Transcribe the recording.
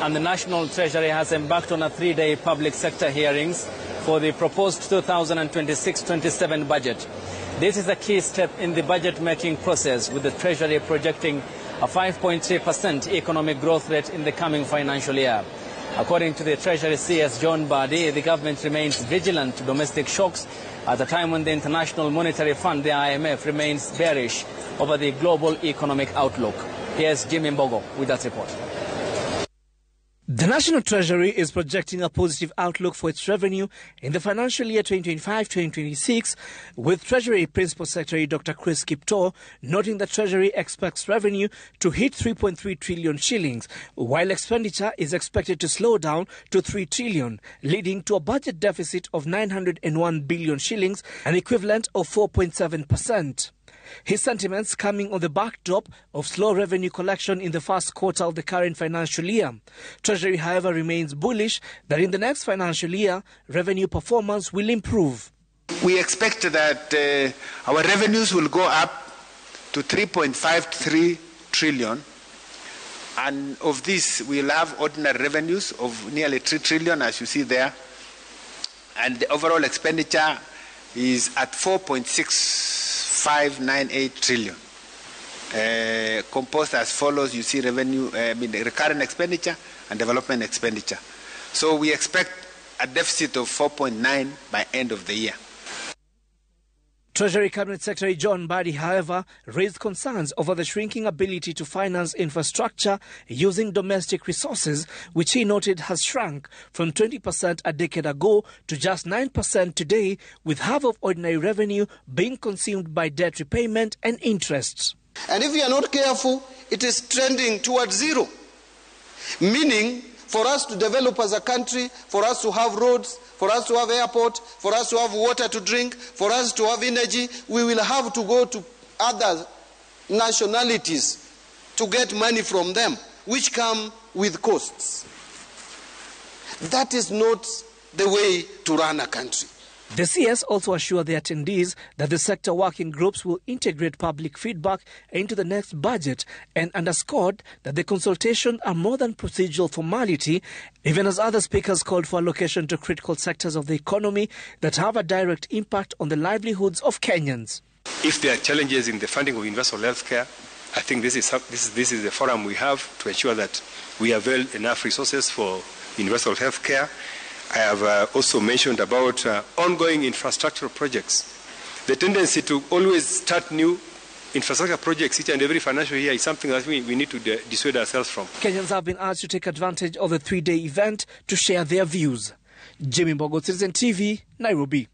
and the National Treasury has embarked on a 3-day public sector hearings for the proposed 2026-27 budget. This is a key step in the budget-making process, with the Treasury projecting a 5.3% economic growth rate in the coming financial year. According to the Treasury CS John Mbadi, the government remains vigilant to domestic shocks at a time when the International Monetary Fund, the IMF, remains bearish over the global economic outlook. Here's Jimmy Mbogo with that report. The National Treasury is projecting a positive outlook for its revenue in the financial year 2025-2026, with Treasury Principal Secretary Dr. Chris Kiptoo noting that Treasury expects revenue to hit 3.3 trillion shillings, while expenditure is expected to slow down to 3 trillion, leading to a budget deficit of 901 billion shillings, an equivalent of 4.7%. His sentiments coming on the backdrop of slow revenue collection in the first quarter of the current financial year. Treasury, however, remains bullish that in the next financial year, revenue performance will improve. We expect that our revenues will go up to 3.53 trillion, and of this we'll have ordinary revenues of nearly 3 trillion, as you see there, and the overall expenditure is at 4.6598 trillion, composed as follows. You see revenue, recurrent expenditure and development expenditure. So we expect a deficit of 4.9 by end of the year. Treasury Cabinet Secretary John Mbadi, however, raised concerns over the shrinking ability to finance infrastructure using domestic resources, which he noted has shrunk from 20% a decade ago to just 9% today, with half of ordinary revenue being consumed by debt repayment and interests. And if we are not careful, it is trending towards zero, meaning for us to develop as a country, for us to have roads, for us to have airport, for us to have water to drink, for us to have energy, we will have to go to other nationalities to get money from them, which come with costs. That is not the way to run a country. The CS also assured the attendees that the sector working groups will integrate public feedback into the next budget, and underscored that the consultations are more than procedural formality, even as other speakers called for allocation to critical sectors of the economy that have a direct impact on the livelihoods of Kenyans. If there are challenges in the funding of universal health care, I think this is the forum we have to ensure that we avail enough resources for universal health care. I have also mentioned about ongoing infrastructural projects. The tendency to always start new infrastructure projects each and every financial year is something that we need to dissuade ourselves from. Kenyans have been asked to take advantage of the 3-day event to share their views. Jimmy Mbogo, Citizen TV, Nairobi.